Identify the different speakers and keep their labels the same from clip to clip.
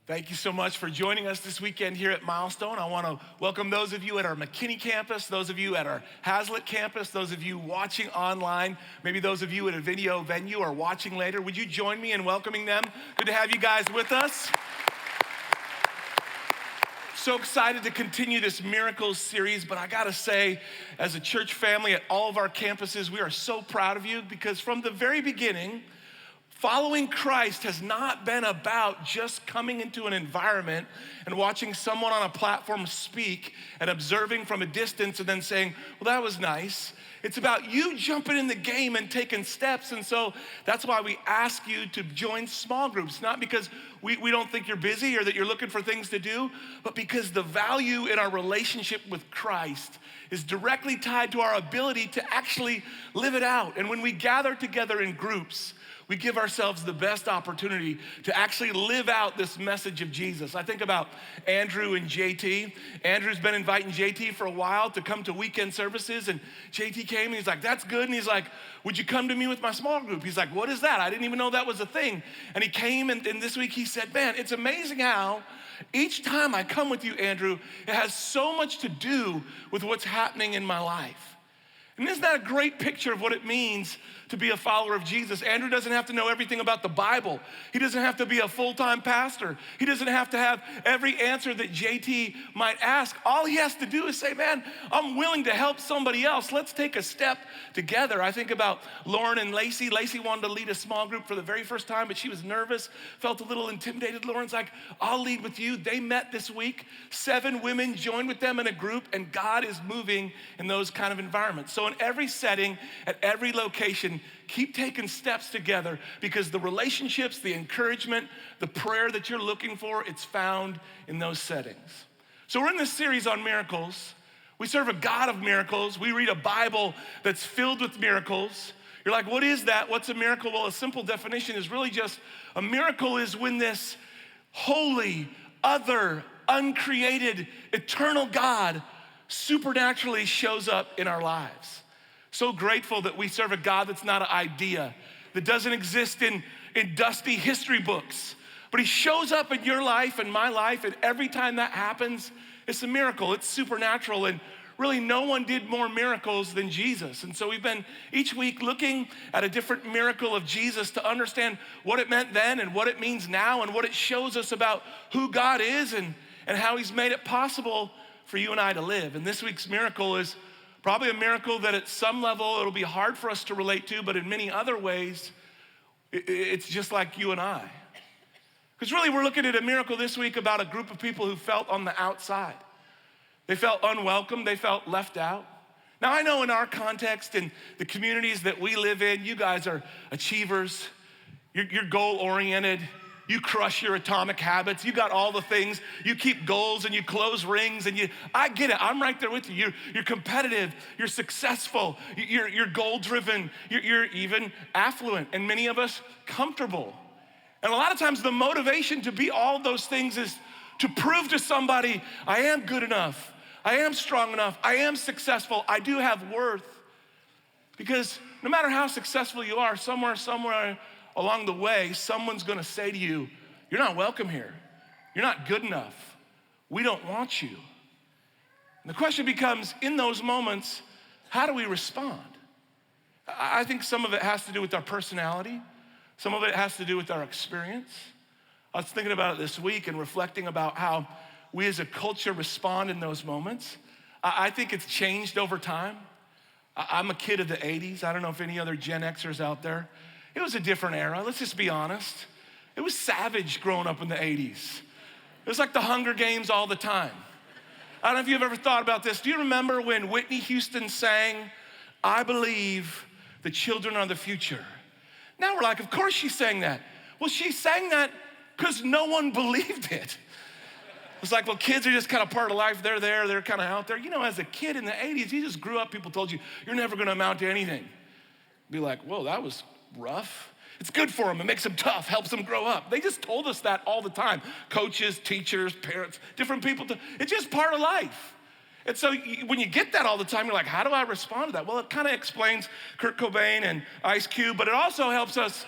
Speaker 1: Thank you so much for joining us this weekend here at Milestone. I want to welcome those of you at our McKinney campus, those of you at our Hazlitt campus, those of you watching online, maybe those of you at a video venue or watching later. Would you join me in welcoming them? Good to have you guys with us. So excited to continue this Miracles series, but I gotta say, as a church family at all of our campuses, we are so proud of you because from the very beginning, following Christ has not been about just coming into an environment and watching someone on a platform speak and observing from a distance and then saying, well, that was nice. It's about you jumping in the game and taking steps. And so that's why we ask you to join small groups, not because we don't think you're busy or that you're looking for things to do, but because the value in our relationship with Christ is directly tied to our ability to actually live it out. And when we gather together in groups, we give ourselves the best opportunity to actually live out this message of Jesus. I think about Andrew and JT. Andrew's been inviting JT for a while to come to weekend services, and JT came and he's like, that's good. And he's like, would you come to me with my small group? He's like, what is that? I didn't even know that was a thing. And he came, and this week he said, man, it's amazing how each time I come with you, Andrew, it has so much to do with what's happening in my life. And isn't that a great picture of what it means to be a follower of Jesus? Andrew doesn't have to know everything about the Bible. He doesn't have to be a full-time pastor. He doesn't have to have every answer that JT might ask. All he has to do is say, man, I'm willing to help somebody else. Let's take a step together. I think about Lauren and Lacey. Lacey wanted to lead a small group for the very first time, but she was nervous, felt a little intimidated. Lauren's like, I'll lead with you. They met this week. 7 women joined with them in a group, and God is moving in those kind of environments. So in every setting, at every location, keep taking steps together because the relationships, the encouragement, the prayer that you're looking for, it's found in those settings. So we're in this series on miracles. We serve a God of miracles. We read a Bible that's filled with miracles. You're like, what is that? What's a miracle? Well, a simple definition is really just a miracle is when this holy, other, uncreated, eternal God supernaturally shows up in our lives. So grateful that we serve a God that's not an idea, that doesn't exist in dusty history books, but he shows up in your life and my life, and every time that happens, it's a miracle, it's supernatural, and really no one did more miracles than Jesus. And so we've been each week looking at a different miracle of Jesus to understand what it meant then and what it means now and what it shows us about who God is and how he's made it possible for you and I to live. And this week's miracle is probably a miracle that at some level it'll be hard for us to relate to, but in many other ways, it's just like you and I. Because really we're looking at a miracle this week about a group of people who felt on the outside. They felt unwelcome, they felt left out. Now I know in our context, in the communities that we live in, you guys are achievers, you're goal-oriented, you crush your atomic habits. You got all the things. You keep goals and you close rings and I get it. I'm right there with you. You're competitive. You're successful. You're goal-driven. You're even affluent. And many of us comfortable. And a lot of times the motivation to be all those things is to prove to somebody, I am good enough. I am strong enough. I am successful. I do have worth. Because no matter how successful you are, somewhere along the way, someone's gonna say to you, you're not welcome here. You're not good enough. We don't want you. And the question becomes, in those moments, how do we respond? I think some of it has to do with our personality. Some of it has to do with our experience. I was thinking about it this week and reflecting about how we as a culture respond in those moments. I think it's changed over time. I'm a kid of the 80s. I don't know if any other Gen Xers out there. It was a different era, let's just be honest. It was savage growing up in the 80s. It was like the Hunger Games all the time. I don't know if you've ever thought about this. Do you remember when Whitney Houston sang, I believe the children are the future? Now we're like, of course she sang that. Well, she sang that because no one believed it. It's like, well, kids are just kind of part of life. They're there, they're kind of out there. You know, as a kid in the 80s, you just grew up, people told you, you're never gonna amount to anything. Be like, whoa, that was rough. It's good for them. It makes them tough, helps them grow up. They just told us that all the time. Coaches, teachers, parents, different people. It's just part of life. And so when you get that all the time, you're like, how do I respond to that? Well, it kind of explains Kurt Cobain and Ice Cube, but it also helps us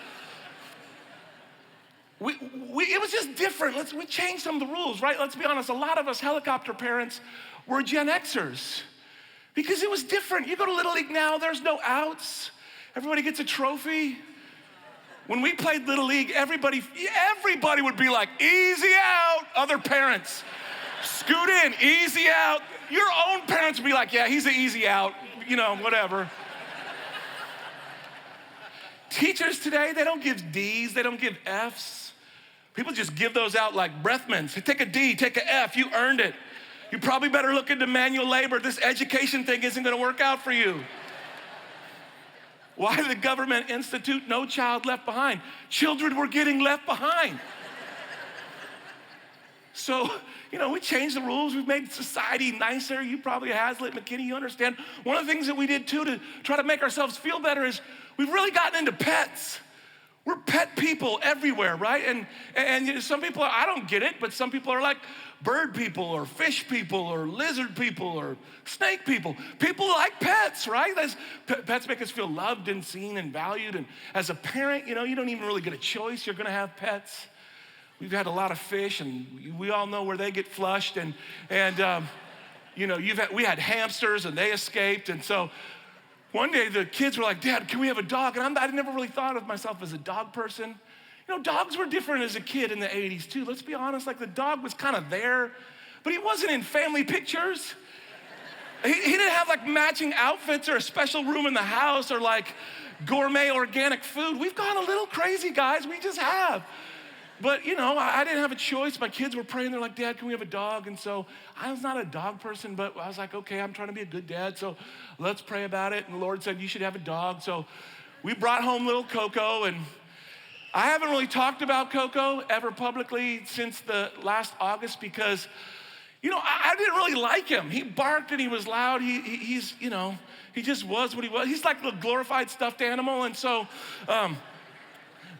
Speaker 1: it was just different. We changed some of the rules, right? Let's be honest, a lot of us helicopter parents were Gen Xers because it was different. You go to Little League now, there's no outs. Everybody gets a trophy. When we played Little League, everybody would be like, easy out, other parents. Scoot in, easy out. Your own parents would be like, yeah, he's an easy out, whatever. Teachers today, they don't give D's, they don't give F's. People just give those out like breath mints. Take a D, take a F, you earned it. You probably better look into manual labor. This education thing isn't gonna work out for you. Why did the government institute No Child Left Behind? Children were getting left behind. So, we changed the rules. We've made society nicer. You probably, Hazlitt, McKinney, you understand. One of the things that we did too to try to make ourselves feel better is we've really gotten into pets. We're pet people everywhere, right? And some people I don't get it, but some people are like bird people or fish people or lizard people or snake people. People like pets, right? Pets make us feel loved and seen and valued. And as a parent, you don't even really get a choice. You're gonna have pets. We've had a lot of fish, and we all know where they get flushed. We had hamsters, and they escaped. And so one day the kids were like, Dad, can we have a dog? And I never really thought of myself as a dog person. Dogs were different as a kid in the 80s too. Let's be honest, like the dog was kind of there, but he wasn't in family pictures. He didn't have like matching outfits or a special room in the house or like gourmet organic food. We've gone a little crazy, guys, we just have. But I didn't have a choice. My kids were praying, they're like, Dad, can we have a dog? And so I was not a dog person, but I was like, okay, I'm trying to be a good dad, so let's pray about it. And the Lord said, you should have a dog. So we brought home little Coco, and I haven't really talked about Coco ever publicly since the last August because, I didn't really like him. He barked and he was loud. He just was what he was. He's like the glorified stuffed animal. And so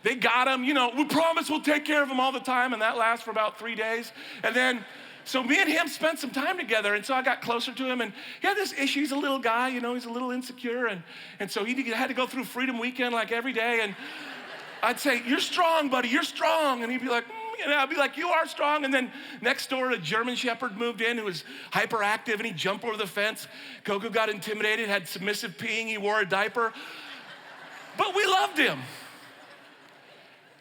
Speaker 1: they got him, we promise we'll take care of him all the time. And that lasts for about 3 days. And then, so me and him spent some time together. And so I got closer to him, and he had this issue. He's a little guy, he's a little insecure. And so he had to go through Freedom Weekend like every day. And I'd say, you're strong, buddy, you're strong. And he'd be like, I'd be like, you are strong. And then next door, a German Shepherd moved in who was hyperactive, and he jumped over the fence. Coco got intimidated, had submissive peeing, he wore a diaper. But we loved him.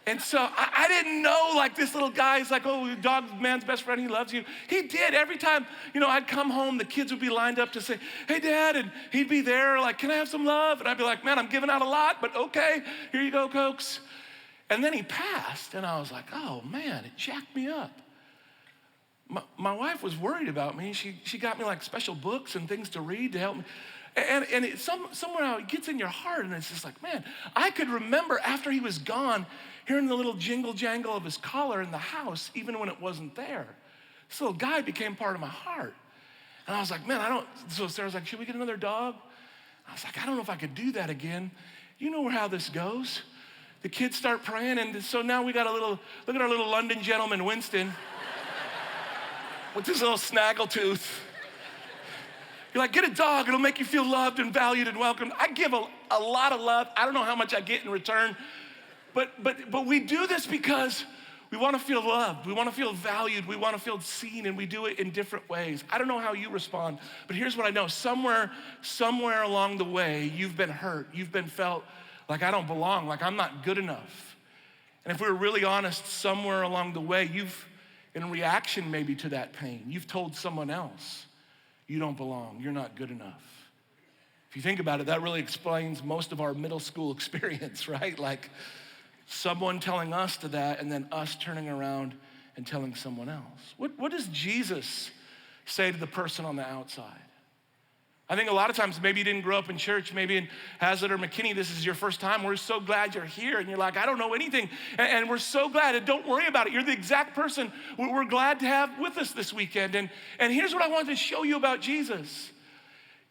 Speaker 1: And so I didn't know, like, this little guy is like, oh, dog man's best friend, he loves you. He did. Every time, I'd come home, the kids would be lined up to say, hey, Dad, and he'd be there, like, can I have some love? And I'd be like, man, I'm giving out a lot, but okay, here you go, Cokes. And then he passed, and I was like, oh, man, it jacked me up. My wife was worried about me. She got me, like, special books and things to read to help me. And somewhere it gets in your heart, and it's just like, man, I could remember after he was gone, hearing the little jingle jangle of his collar in the house, even when it wasn't there. This little guy became part of my heart. And I was like, man, so Sarah's like, should we get another dog? I was like, I don't know if I could do that again. You know how this goes. The kids start praying, and so now we got look at our little London gentleman, Winston, with this little snaggletooth. You're like, get a dog, it'll make you feel loved and valued and welcomed. I give a lot of love. I don't know how much I get in return, but we do this because we want to feel loved, we want to feel valued, we want to feel seen, and we do it in different ways. I don't know how you respond, but here's what I know. Somewhere along the way, you've been hurt, you've been felt like I don't belong, like I'm not good enough. And if we were really honest, somewhere along the way, in reaction maybe to that pain, you've told someone else, you don't belong, you're not good enough. If you think about it, that really explains most of our middle school experience, right? Like someone telling us to that, and then us turning around and telling someone else. What does Jesus say to the person on the outside? I think a lot of times, maybe you didn't grow up in church, maybe in Hazlitt or McKinney, this is your first time. We're so glad you're here. And you're like, I don't know anything. And we're so glad, and don't worry about it. You're the exact person we're glad to have with us this weekend. And here's what I wanted to show you about Jesus.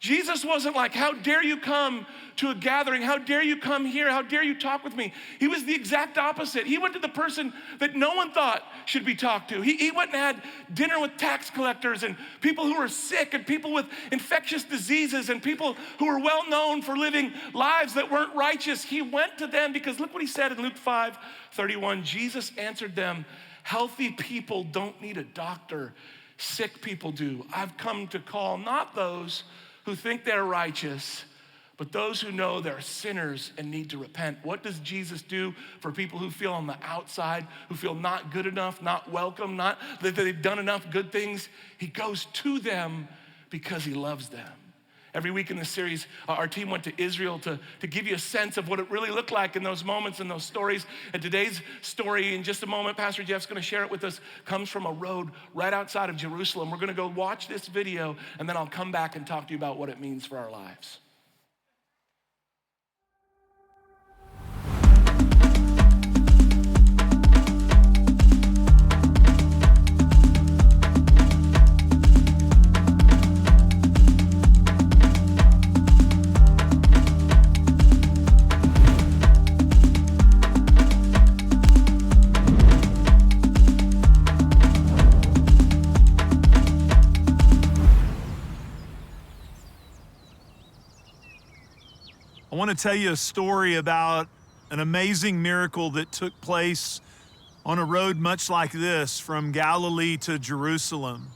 Speaker 1: Jesus wasn't like, how dare you come to a gathering? How dare you come here? How dare you talk with me? He was the exact opposite. He went to the person that no one thought should be talked to. He went and had dinner with tax collectors and people who were sick and people with infectious diseases and people who were well known for living lives that weren't righteous. He went to them because look what he said in Luke 5:31. Jesus answered them, healthy people don't need a doctor, sick people do. I've come to call not those who think they're righteous, but those who know they're sinners and need to repent. What does Jesus do for people who feel on the outside, who feel not good enough, not welcome, not that they've done enough good things? He goes to them because he loves them. Every week in this series, our team went to Israel to give you a sense of what it really looked like in those moments and those stories. And today's story, in just a moment, Pastor Jeff's gonna share it with us, comes from a road right outside of Jerusalem. We're gonna go watch this video, and then I'll come back and talk to you about what it means for our lives.
Speaker 2: I want to tell you a story about an amazing miracle that took place on a road much like this from Galilee to Jerusalem.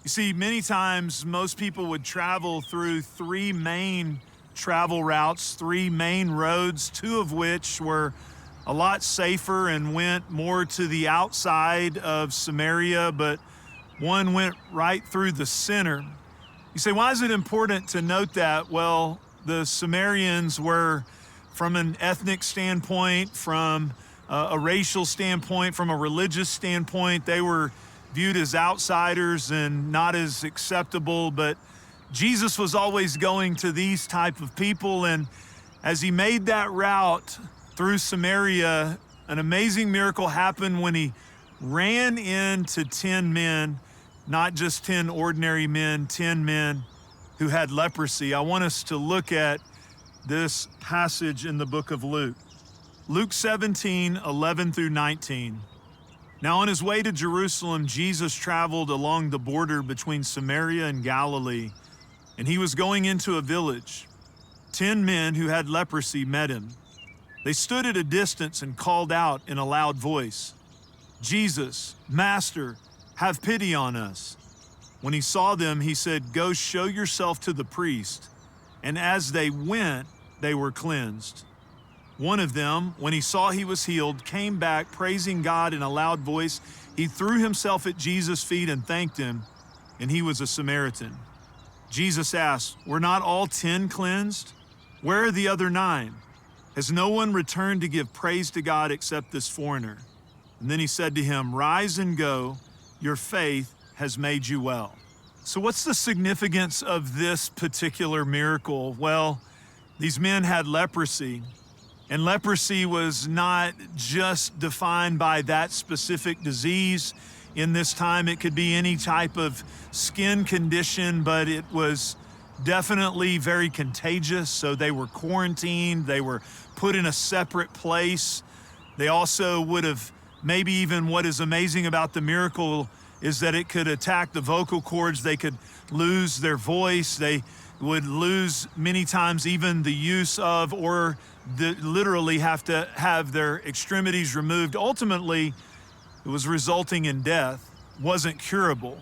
Speaker 2: You see, many times most people would travel through three main travel routes, three main roads, two of which were a lot safer and went more to the outside of Samaria, but one went right through the center. You say, why is it important to note that? Well, the Samaritans were, from an ethnic standpoint, from a racial standpoint, from a religious standpoint, they were viewed as outsiders and not as acceptable. But Jesus was always going to these type of people. And as he made that route through Samaria, an amazing miracle happened when he ran into 10 men, not just 10 ordinary men, 10 men who had leprosy. I want us to look at this passage in the book of Luke. Luke 17:11 through 19. Now on his way to Jerusalem, Jesus traveled along the border between Samaria and Galilee, and he was going into a village. 10 men who had leprosy met him. They stood at a distance and called out in a loud voice, Jesus, Master, have pity on us. When he saw them, he said, go show yourself to the priest. And as they went, they were cleansed. One of them, when he saw he was healed, came back praising God in a loud voice. He threw himself at Jesus' feet and thanked him, and he was a Samaritan. Jesus asked, were not all 10 cleansed? Where are the other 9? Has no one returned to give praise to God except this foreigner? And then he said to him, rise and go, your faith has made you well. So what's the significance of this particular miracle? Well, these men had leprosy, and leprosy was not just defined by that specific disease. In this time, it could be any type of skin condition, but it was definitely very contagious. So they were quarantined, they were put in a separate place. They also would have, maybe even what is amazing about the miracle is that it could attack the vocal cords. They could lose their voice. They would lose many times even the use of, or literally have to have their extremities removed. Ultimately, it was resulting in death, wasn't curable.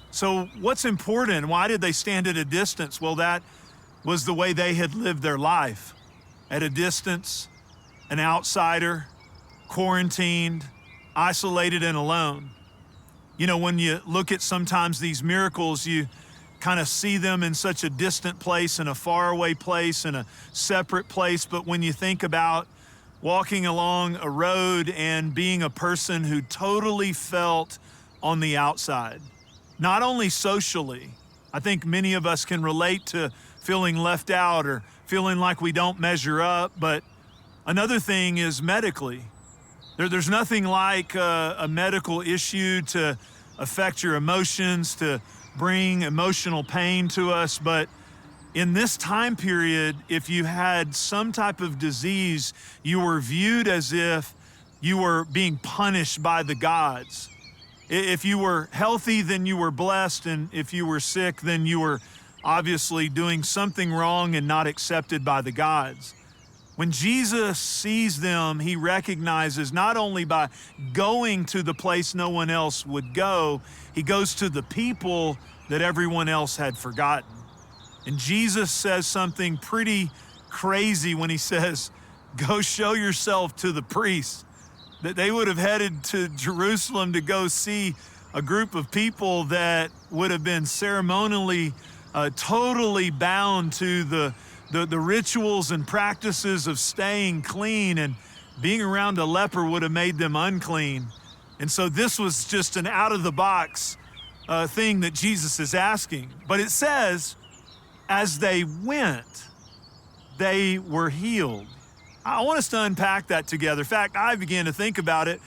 Speaker 2: So what's important? Why did they stand at a distance? Well, that was the way they had lived their life. At a distance, an outsider, quarantined, isolated and alone. You know, when you look at sometimes these miracles, you kind of see them in such a distant place, in a faraway place, in a separate place. But when you think about walking along a road and being a person who totally felt on the outside, not only socially, I think many of us can relate to feeling left out or feeling like we don't measure up, but another thing is medically. There's nothing like a medical issue to affect your emotions, to bring emotional pain to us, but In this time period, if you had some type of disease, you were viewed as if you were being punished by the gods. If you were healthy, then you were blessed, and if you were sick, then you were obviously doing something wrong and not accepted by the gods. When Jesus sees them, he recognizes not only by going to the place no one else would go, he goes to the people that everyone else had forgotten. And Jesus says something pretty crazy when he says, go show yourself to the priests. That they would have headed to Jerusalem to go see a group of people that would have been ceremonially totally bound to the rituals and practices of staying clean, and being around a leper would have made them unclean. And so this was just an out-of-the-box thing that Jesus is asking. But it says, as they went, they were healed. I want us to unpack that together. In fact, I began to think about it.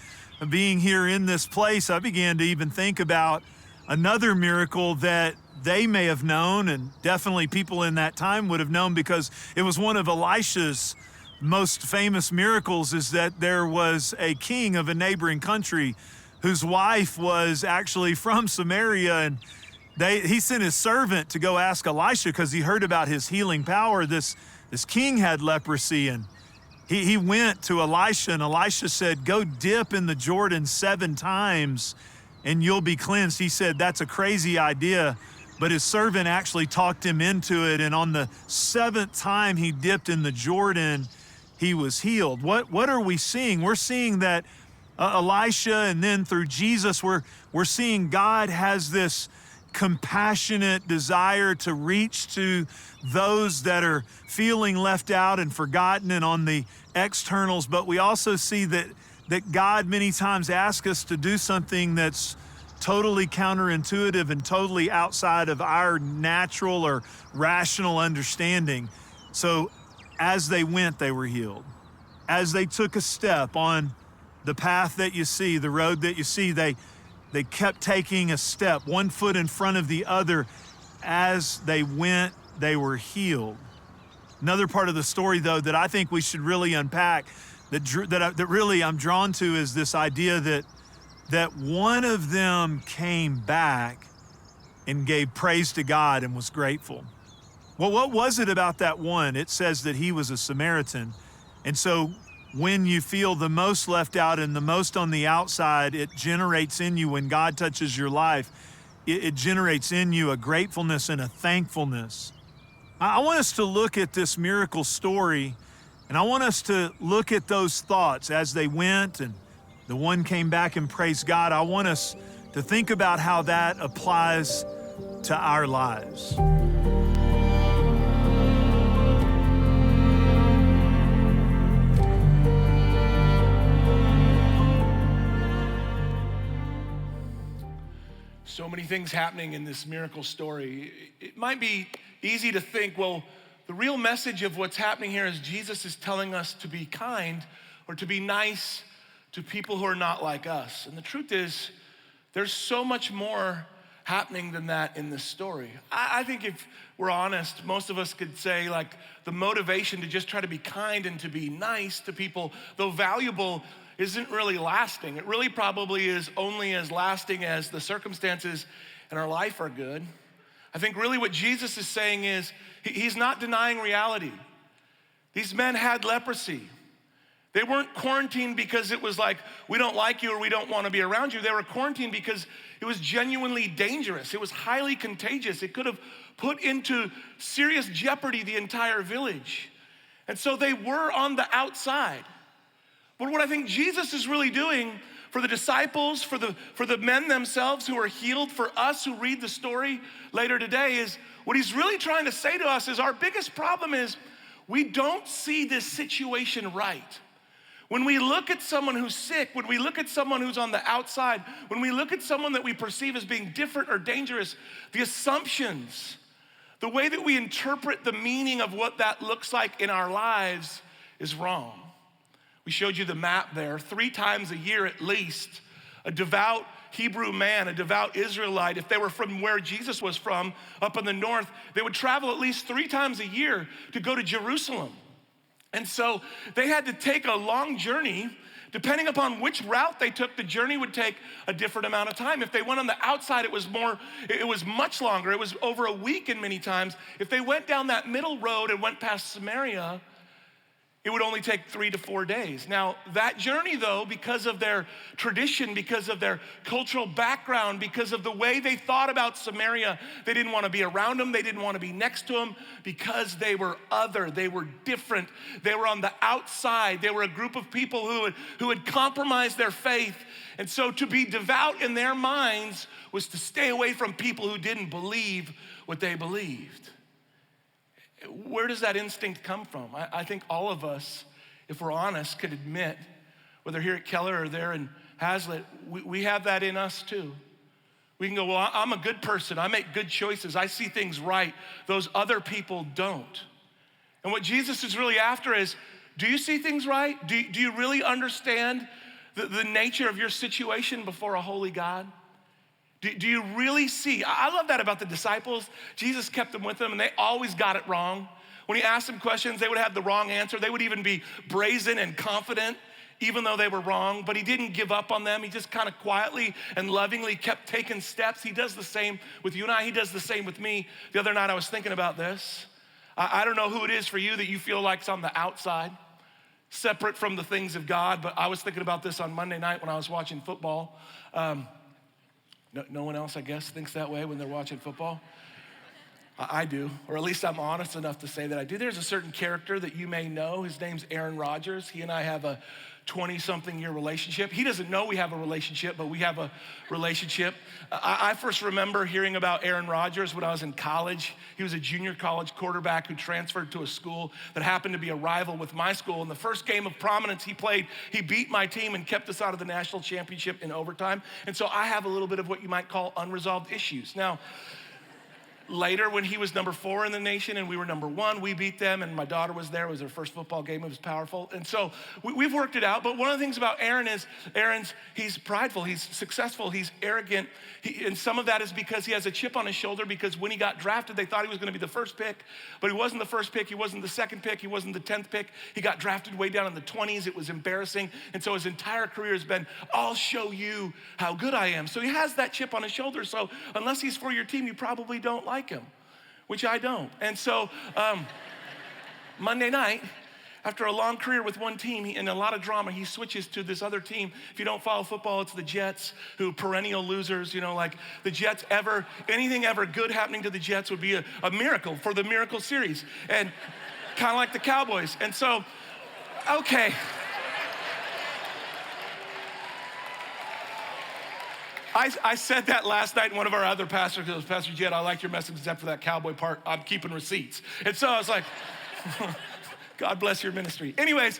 Speaker 2: Being here in this place, I began to even think about another miracle that they may have known, and definitely people in that time would have known, because it was one of Elisha's most famous miracles, is that there was a king of a neighboring country whose wife was actually from Samaria, and he sent his servant to go ask Elisha because he heard about his healing power. This king had leprosy, and he went to Elisha, and Elisha said, go dip in the Jordan 7 times and you'll be cleansed. He said, that's a crazy idea. But his servant actually talked him into it. And on the 7th time he dipped in the Jordan, he was healed. What are we seeing? We're seeing that Elisha, and then through Jesus, we're seeing God has this compassionate desire to reach to those that are feeling left out and forgotten and on the externals. But we also see that God many times asks us to do something that's totally counterintuitive and totally outside of our natural or rational understanding. So as they went, they were healed. As they took a step on the path that you see, the road that you see, they kept taking a step, one foot in front of the other. As they went, they were healed. Another part of the story, though, that I think we should really unpack, that really I'm drawn to, is this idea that one of them came back and gave praise to God and was grateful. Well, what was it about that one? It says that he was a Samaritan. And so when you feel the most left out and the most on the outside, it generates in you, when God touches your life, it generates in you a gratefulness and a thankfulness. I want us to look at this miracle story, and I want us to look at those thoughts as they went and the one came back and praised God. I want us to think about how that applies to our lives.
Speaker 1: So many things happening in this miracle story. It might be easy to think, well, the real message of what's happening here is Jesus is telling us to be kind or to be nice to people who are not like us. And the truth is, there's so much more happening than that in this story. I think if we're honest, most of us could say, like, the motivation to just try to be kind and to be nice to people, though valuable, isn't really lasting. It really probably is only as lasting as the circumstances in our life are good. I think really what Jesus is saying is, he's not denying reality. These men had leprosy. They weren't quarantined because it was like, we don't like you or we don't want to be around you. They were quarantined because it was genuinely dangerous. It was highly contagious. It could have put into serious jeopardy the entire village. And so they were on the outside. But what I think Jesus is really doing for the disciples, for the men themselves who are healed, for us who read the story later today, is what he's really trying to say to us is our biggest problem is we don't see this situation right. When we look at someone who's sick, when we look at someone who's on the outside, when we look at someone that we perceive as being different or dangerous, the assumptions, the way that we interpret the meaning of what that looks like in our lives is wrong. We showed you the map there. 3 times a year at least, a devout Hebrew man, a devout Israelite, if they were from where Jesus was from, up in the north, they would travel at least 3 times a year to go to Jerusalem. And so they had to take a long journey. Depending upon which route they took, the journey would take a different amount of time. If they went on the outside, it was much longer. It was over a week in many times. If they went down that middle road and went past Samaria, it would only take 3 to 4 days. Now, that journey though, because of their tradition, because of their cultural background, because of the way they thought about Samaria, they didn't want to be around them, they didn't want to be next to them, because they were other, they were different, they were on the outside, they were a group of people who had compromised their faith. And so to be devout in their minds was to stay away from people who didn't believe what they believed. Where does that instinct come from? I think all of us, if we're honest, could admit, whether here at Keller or there in Hazlitt, we have that in us too. We can go, well, I'm a good person. I make good choices. I see things right. Those other people don't. And what Jesus is really after is, do you see things right? Do you really understand the nature of your situation before a holy God? Do you really see? I love that about the disciples. Jesus kept them with them, and they always got it wrong. When he asked them questions, they would have the wrong answer. They would even be brazen and confident, even though they were wrong. But he didn't give up on them. He just kind of quietly and lovingly kept taking steps. He does the same with you and I. He does the same with me. The other night I was thinking about this. I don't know who it is for you that you feel like's on the outside, separate from the things of God. But I was thinking about this on Monday night when I was watching football. No one else, I guess, thinks that way when they're watching football. I do, or at least I'm honest enough to say that I do. There's a certain character that you may know. His name's Aaron Rodgers. He and I have a 20-something year relationship. He doesn't know we have a relationship, but we have a relationship. I first remember hearing about Aaron Rodgers when I was in college. He was a junior college quarterback who transferred to a school that happened to be a rival with my school. In the first game of prominence he played, he beat my team and kept us out of the national championship in overtime. And so I have a little bit of what you might call unresolved issues. Now, later, when he was number 4 in the nation and we were number 1, we beat them, and my daughter was there. It was their first football game. It was powerful. And so we've worked it out. But one of the things about Aaron is he's prideful, he's successful, he's arrogant. And some of that is because he has a chip on his shoulder, because when he got drafted, they thought he was going to be the first pick, but he wasn't the first pick, he wasn't the second pick, he wasn't the 10th pick. He got drafted way down in the 20s. It was embarrassing. And so his entire career has been, I'll show you how good I am. So he has that chip on his shoulder. So unless he's for your team, you probably don't like him, which I don't. And so Monday night, after a long career with one team and a lot of drama, he switches to this other team. If you don't follow football, it's the Jets, who perennial losers. Like the Jets, anything ever good happening to the Jets would be a miracle for the miracle series. And kind of like the Cowboys. And so, okay. I said that last night, and one of our other pastors goes, Pastor Jed, I like your message except for that cowboy part. I'm keeping receipts. And so I was like, God bless your ministry. Anyways,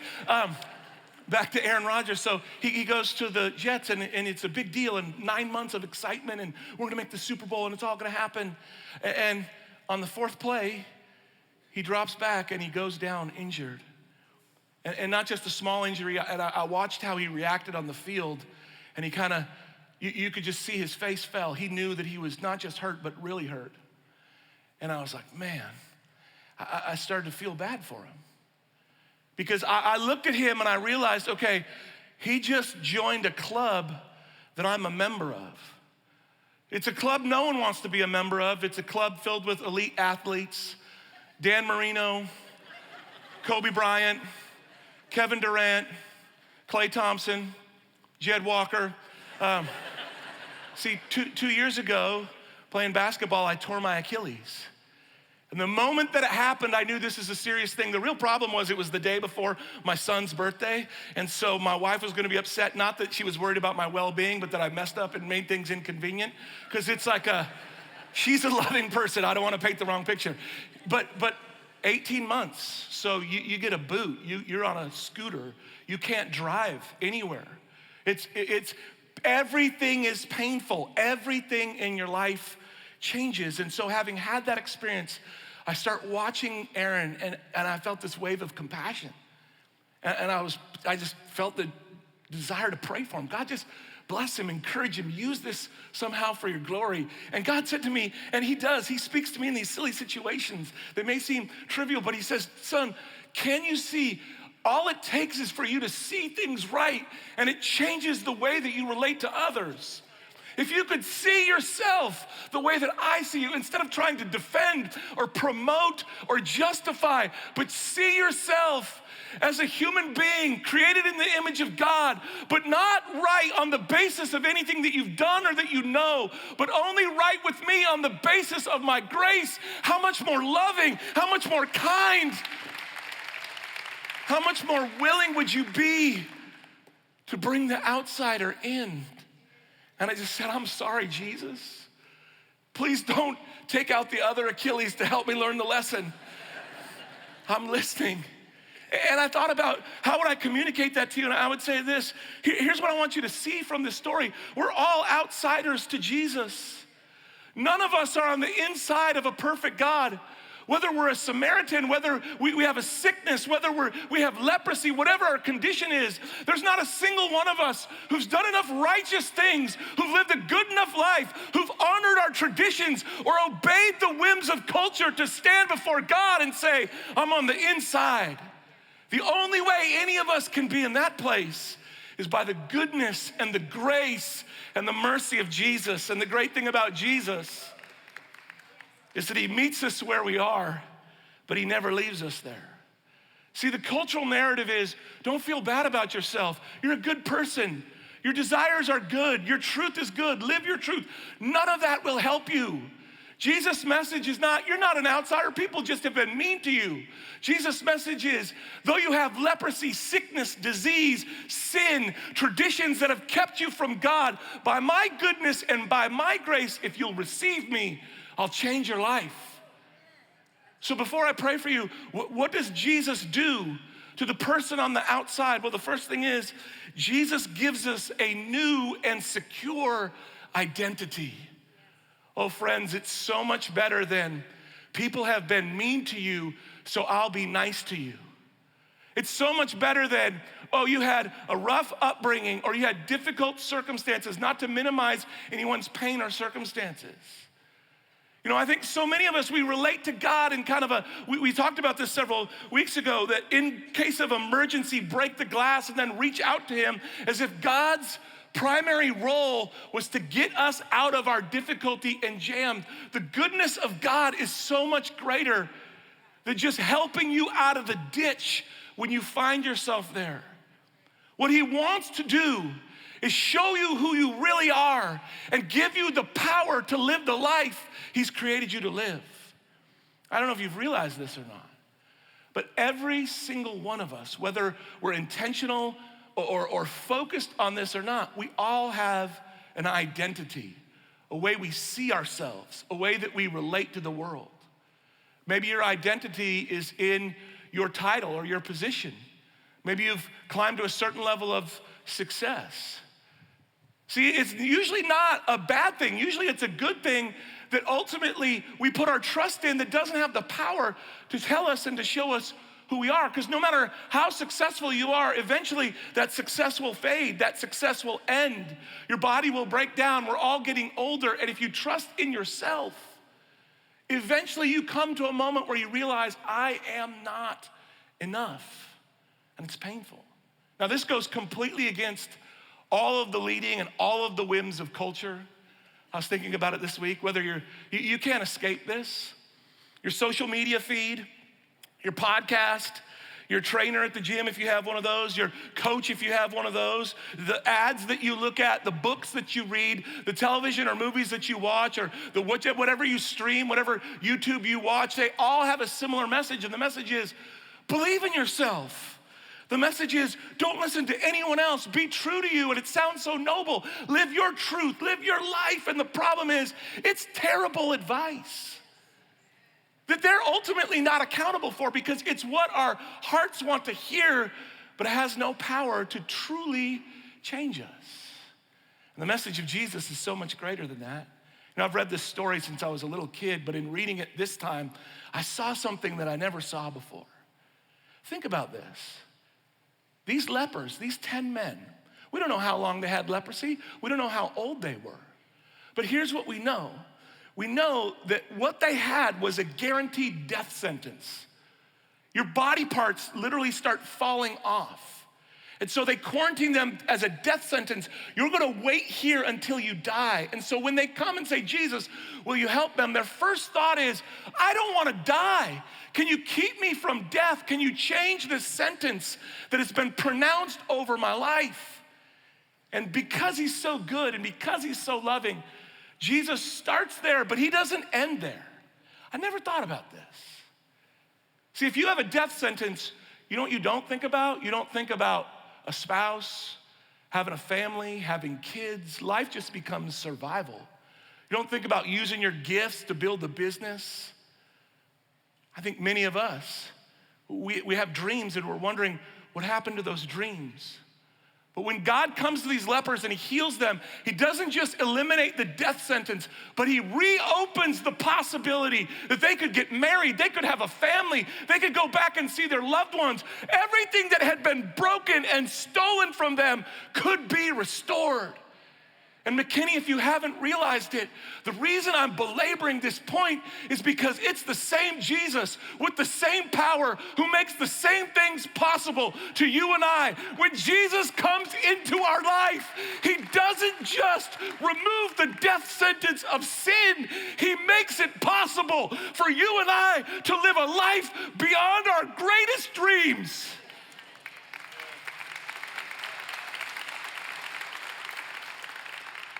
Speaker 1: back to Aaron Rodgers. So he goes to the Jets, and it's a big deal, and 9 months of excitement, and we're gonna make the Super Bowl, and it's all gonna happen. And on the 4th play, he drops back and he goes down injured. And not just a small injury. And I watched how he reacted on the field, and he kind of, you could just see his face fell. He knew that he was not just hurt, but really hurt. And I was like, man, I started to feel bad for him. Because I looked at him and I realized, okay, he just joined a club that I'm a member of. It's a club no one wants to be a member of. It's a club filled with elite athletes, Dan Marino, Kobe Bryant, Kevin Durant, Klay Thompson, Jed Walker. See, two years ago, playing basketball, I tore my Achilles. And the moment that it happened, I knew this is a serious thing. The real problem was it was the day before my son's birthday. And so my wife was gonna be upset, not that she was worried about my well-being, but that I messed up and made things inconvenient. Because it's like she's a loving person. I don't wanna paint the wrong picture. But 18 months, so you get a boot, you're on a scooter, you can't drive anywhere. It's everything is painful. Everything in your life changes. And so having had that experience, I start watching Aaron, and I felt this wave of compassion. And I just felt the desire to pray for him. God, just bless him, encourage him, use this somehow for your glory. And God said to me, and he does, he speaks to me in these silly situations that may seem trivial, but he says, son, can you see, all it takes is for you to see things right, and it changes the way that you relate to others. If you could see yourself the way that I see you, instead of trying to defend or promote or justify, but see yourself as a human being created in the image of God, but not right on the basis of anything that you've done or that you know, but only right with me on the basis of my grace, how much more loving, how much more kind, how much more willing would you be to bring the outsider in? And I just said, I'm sorry, Jesus. Please don't take out the other Achilles to help me learn the lesson. I'm listening. And I thought about how would I communicate that to you, and I would say this. Here's what I want you to see from this story. We're all outsiders to Jesus. None of us are on the inside of a perfect God. Whether we're a Samaritan, whether we have a sickness, whether we have leprosy, whatever our condition is, there's not a single one of us who's done enough righteous things, who've lived a good enough life, who've honored our traditions or obeyed the whims of culture to stand before God and say, I'm on the inside. The only way any of us can be in that place is by the goodness and the grace and the mercy of Jesus. And the great thing about Jesus is that he meets us where we are, but he never leaves us there. See, the cultural narrative is, don't feel bad about yourself. You're a good person. Your desires are good. Your truth is good. Live your truth. None of that will help you. Jesus' message is not, you're not an outsider. People just have been mean to you. Jesus' message is, though you have leprosy, sickness, disease, sin, traditions that have kept you from God, by my goodness and by my grace, if you'll receive me, I'll change your life. So before I pray for you, what does Jesus do to the person on the outside? Well, the first thing is, Jesus gives us a new and secure identity. Oh, friends, it's so much better than people have been mean to you, so I'll be nice to you. It's so much better than, oh, you had a rough upbringing or you had difficult circumstances, not to minimize anyone's pain or circumstances. You know, I think so many of us, we relate to God in kind of we talked about this several weeks ago, that in case of emergency, break the glass and then reach out to him as if God's primary role was to get us out of our difficulty and jam. The goodness of God is so much greater than just helping you out of the ditch when you find yourself there. What he wants to do is show you who you really are and give you the power to live the life he's created you to live. I don't know if you've realized this or not, but every single one of us, whether we're intentional or focused on this or not, we all have an identity, a way we see ourselves, a way that we relate to the world. Maybe your identity is in your title or your position. Maybe you've climbed to a certain level of success. See, it's usually not a bad thing. Usually it's a good thing that ultimately we put our trust in, that doesn't have the power to tell us and to show us who we are. Because no matter how successful you are, eventually that success will fade, that success will end. Your body will break down. We're all getting older. And if you trust in yourself, eventually you come to a moment where you realize, I am not enough. And it's painful. Now, this goes completely against all of the leading and all of the whims of culture. I was thinking about it this week, whether you can't escape this. Your social media feed, your podcast, your trainer at the gym if you have one of those, your coach if you have one of those, the ads that you look at, the books that you read, the television or movies that you watch, or whatever you stream, whatever YouTube you watch, they all have a similar message. And the message is, believe in yourself. The message is, don't listen to anyone else. Be true to you. And it sounds so noble. Live your truth. Live your life. And the problem is, it's terrible advice that they're ultimately not accountable for, because it's what our hearts want to hear, but it has no power to truly change us. And the message of Jesus is so much greater than that. You know, I've read this story since I was a little kid, but in reading it this time, I saw something that I never saw before. Think about this. These lepers, these 10 men, We don't know how long they had leprosy. We don't know how old they were. But here's what we know. We know that what they had was a guaranteed death sentence. Your body parts literally start falling off. And so they quarantine them as a death sentence. You're gonna wait here until you die. And so when they come and say, Jesus, will you help them? Their first thought is, I don't wanna die. Can you keep me from death? Can you change this sentence that has been pronounced over my life? And because he's so good and because he's so loving, Jesus starts there, but he doesn't end there. I never thought about this. See, if you have a death sentence, you know what you don't think about? You don't think about a spouse, having a family, having kids. Life just becomes survival. You don't think about using your gifts to build a business. I think many of us, we have dreams and we're wondering what happened to those dreams. But when God comes to these lepers and he heals them, he doesn't just eliminate the death sentence, but he reopens the possibility that they could get married, they could have a family, they could go back and see their loved ones. Everything that had been broken and stolen from them could be restored. And McKinney, if you haven't realized it, the reason I'm belaboring this point is because it's the same Jesus with the same power who makes the same things possible to you and I. When Jesus comes into our life, he doesn't just remove the death sentence of sin, he makes it possible for you and I to live a life beyond our greatest dreams.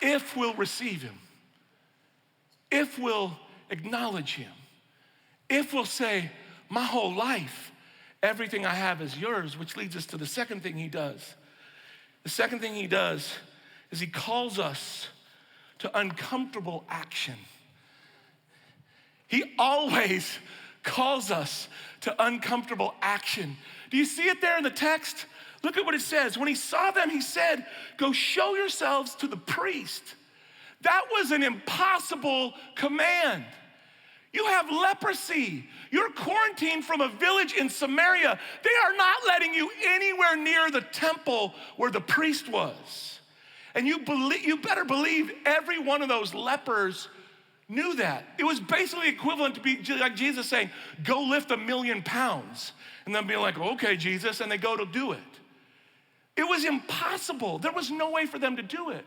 Speaker 1: If we'll receive him, if we'll acknowledge him, if we'll say, my whole life, everything I have is yours, which leads us to the second thing he does. The second thing he does is he calls us to uncomfortable action. He always calls us to uncomfortable action. Do you see it there in the text? Look at what it says. When he saw them, he said, go show yourselves to the priest. That was an impossible command. You have leprosy. You're quarantined from a village in Samaria. They are not letting you anywhere near the temple where the priest was. And you better believe every one of those lepers knew that. It was basically equivalent to be like Jesus saying, go lift 1,000,000 pounds. And then being like, okay, Jesus, and they go to do it. It was impossible. There was no way for them to do it.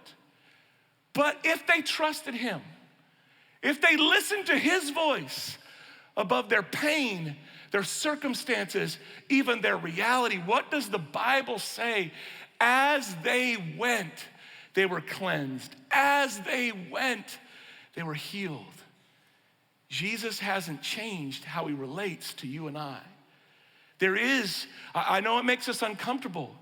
Speaker 1: But if they trusted him, if they listened to his voice above their pain, their circumstances, even their reality, what does the Bible say? As they went, they were cleansed. As they went, they were healed. Jesus hasn't changed how he relates to you and I. I know it makes us uncomfortable.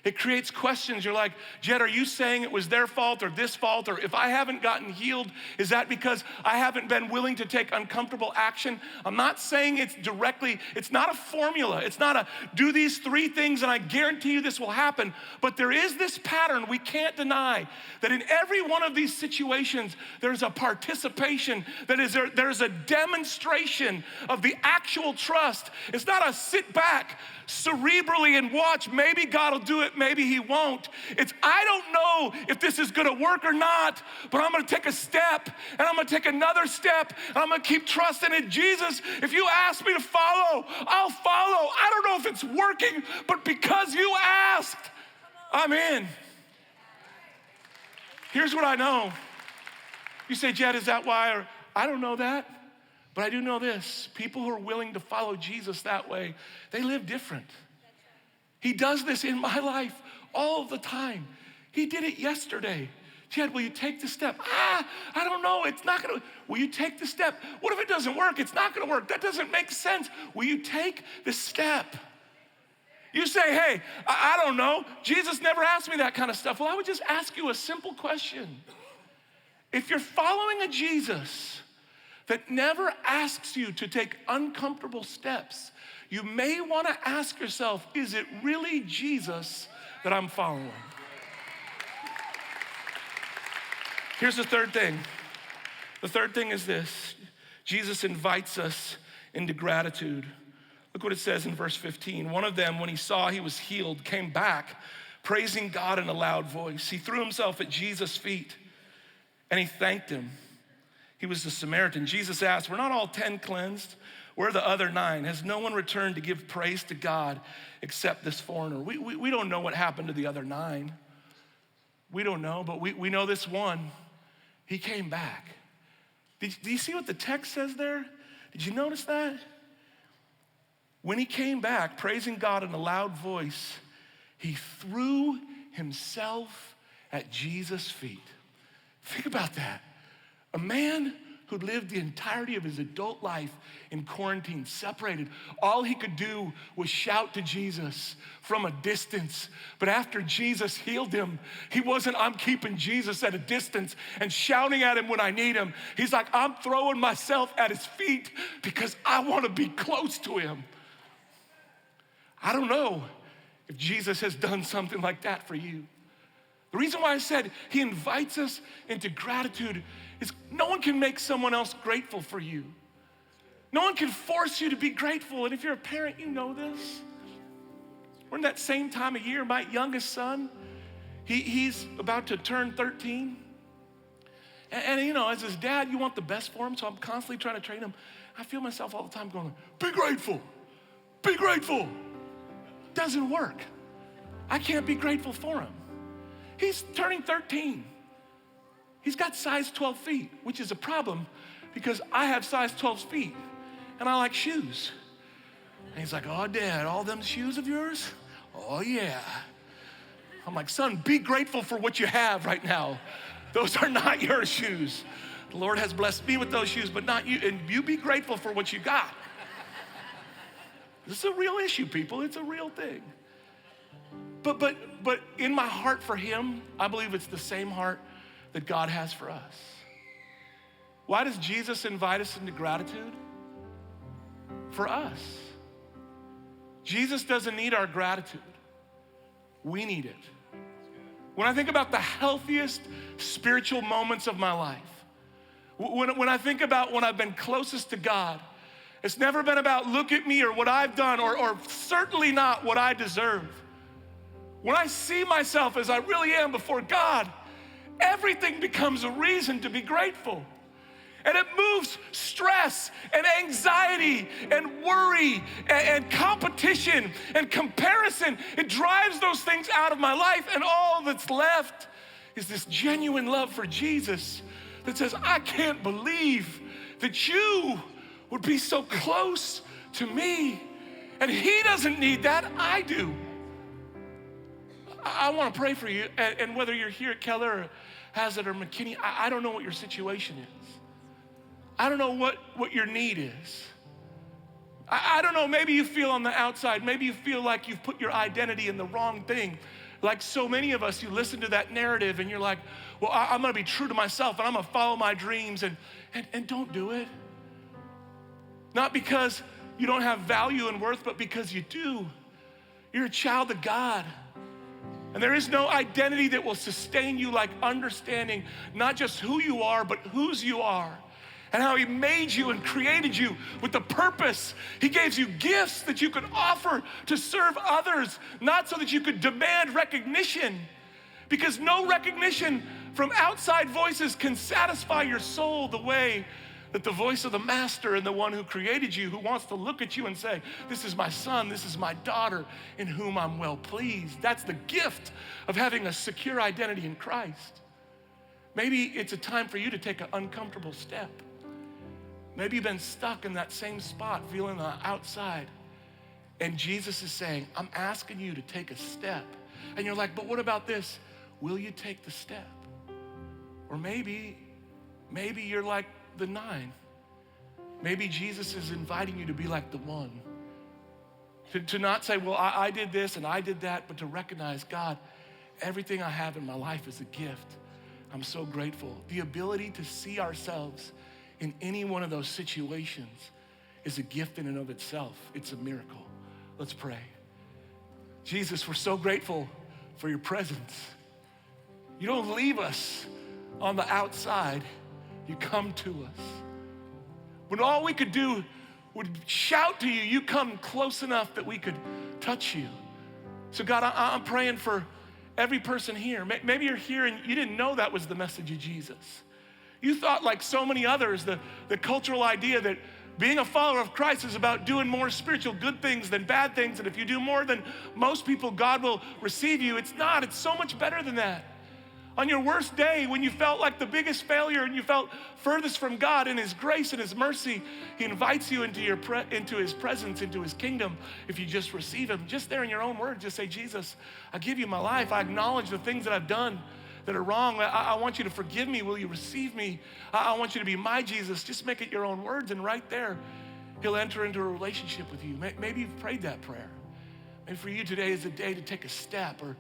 Speaker 1: It creates questions. You're like, Jed, are you saying it was their fault or this fault? Or if I haven't gotten healed, is that because I haven't been willing to take uncomfortable action? I'm not saying it's not a formula. It's not a do these 3 things and I guarantee you this will happen. But there is this pattern we can't deny that in every one of these situations, there's a participation, there's a demonstration of the actual trust. It's not a sit back cerebrally and watch, maybe God will do it, maybe he won't. It's, I don't know if this is gonna work or not, but I'm gonna take a step, and I'm gonna take another step, and I'm gonna keep trusting in Jesus. If you ask me to follow, I'll follow. I don't know if it's working, but because you asked, I'm in. Here's what I know. You say, Jed, is that why? Or I don't know that. But I do know this, people who are willing to follow Jesus that way, they live different. He does this in my life all the time. He did it yesterday. Jed, will you take the step? I don't know, it's not gonna, will you take the step? What if it doesn't work? It's not gonna work, that doesn't make sense. Will you take the step? You say, hey, I don't know, Jesus never asked me that kind of stuff. Well, I would just ask you a simple question. If you're following a Jesus that never asks you to take uncomfortable steps, you may want to ask yourself, is it really Jesus that I'm following? Here's the third thing. The third thing is this. Jesus invites us into gratitude. Look what it says in verse 15. One of them, when he saw he was healed, came back, praising God in a loud voice. He threw himself at Jesus' feet and he thanked him. He was the Samaritan. Jesus asked, were not all 10 cleansed? Where are the other 9? Has no one returned to give praise to God except this foreigner? We don't know what happened to the other 9. We don't know, but we know this one. He came back. Do you see what the text says there? Did you notice that? When he came back, praising God in a loud voice, he threw himself at Jesus' feet. Think about that. A man who lived the entirety of his adult life in quarantine, separated. All he could do was shout to Jesus from a distance. But after Jesus healed him, he wasn't, I'm keeping Jesus at a distance and shouting at him when I need him. He's like, I'm throwing myself at his feet because I want to be close to him. I don't know if Jesus has done something like that for you. The reason why I said he invites us into gratitude is no one can make someone else grateful for you. No one can force you to be grateful. And if you're a parent, you know this. We're in that same time of year. My youngest son, he's about to turn 13. And you know, as his dad, you want the best for him, so I'm constantly trying to train him. I feel myself all the time going, be grateful, be grateful. Doesn't work. I can't be grateful for him. He's turning 13. He's got size 12 feet, which is a problem because I have size 12 feet and I like shoes. And he's like, oh, Dad, all them shoes of yours? Oh, yeah. I'm like, son, be grateful for what you have right now. Those are not your shoes. The Lord has blessed me with those shoes, but not you. And you be grateful for what you got. This is a real issue, people. It's a real thing. But in my heart for him, I believe it's the same heart that God has for us. Why does Jesus invite us into gratitude? For us. Jesus doesn't need our gratitude. We need it. When I think about the healthiest spiritual moments of my life, when I think about when I've been closest to God, it's never been about look at me or what I've done or certainly not what I deserve. When I see myself as I really am before God, everything becomes a reason to be grateful. And it moves stress and anxiety and worry and competition and comparison. It drives those things out of my life, and all that's left is this genuine love for Jesus that says, I can't believe that you would be so close to me. And he doesn't need that, I do. I want to pray for you, and whether you're here at Keller or Hazard or McKinney, I don't know what your situation is. I don't know what your need is. I don't know, maybe you feel on the outside, maybe you feel like you've put your identity in the wrong thing. Like so many of us, you listen to that narrative and you're like, well, I'm gonna be true to myself and I'm gonna follow my dreams, and don't do it. Not because you don't have value and worth, but because you do. You're a child of God. And there is no identity that will sustain you like understanding not just who you are, but whose you are and how he made you and created you with the purpose. He gave you gifts that you could offer to serve others, not so that you could demand recognition, because no recognition from outside voices can satisfy your soul the way that the voice of the master and the one who created you, who wants to look at you and say, this is my son, this is my daughter in whom I'm well pleased. That's the gift of having a secure identity in Christ. Maybe it's a time for you to take an uncomfortable step. Maybe you've been stuck in that same spot, feeling on the outside. And Jesus is saying, I'm asking you to take a step. And you're like, but what about this? Will you take the step? Or maybe you're like the 9. Maybe Jesus is inviting you to be like the 1. To not say, well, I did this and I did that, but to recognize, God, everything I have in my life is a gift. I'm so grateful. The ability to see ourselves in any one of those situations is a gift in and of itself. It's a miracle. Let's pray. Jesus, we're so grateful for your presence. You don't leave us on the outside. You come to us. When all we could do would shout to you, you come close enough that we could touch you. So God, I'm praying for Every person here, maybe you're here and you didn't know that was the message of Jesus. You thought, like so many others, the cultural idea that being a follower of Christ is about doing more spiritual good things than bad things, and if you do more than most people, God will receive you. It's not. It's so much better than that. On your worst day, when you felt like the biggest failure and you felt furthest from God, in His grace and His mercy, He invites you into His presence, into His kingdom. If you just receive Him, just there in your own words, just say, Jesus, I give you my life. I acknowledge the things that I've done that are wrong. I want you to forgive me. Will you receive me? I want you to be my Jesus. Just make it your own words, and right there, He'll enter into a relationship with you. Maybe you've prayed that prayer. Maybe for you today is a day to take a step or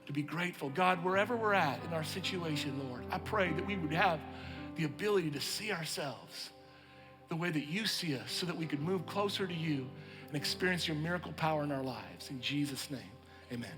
Speaker 1: to be grateful. God, wherever we're at in our situation, Lord, I pray that we would have the ability to see ourselves the way that you see us so that we could move closer to you and experience your miracle power in our lives. In Jesus' name, amen.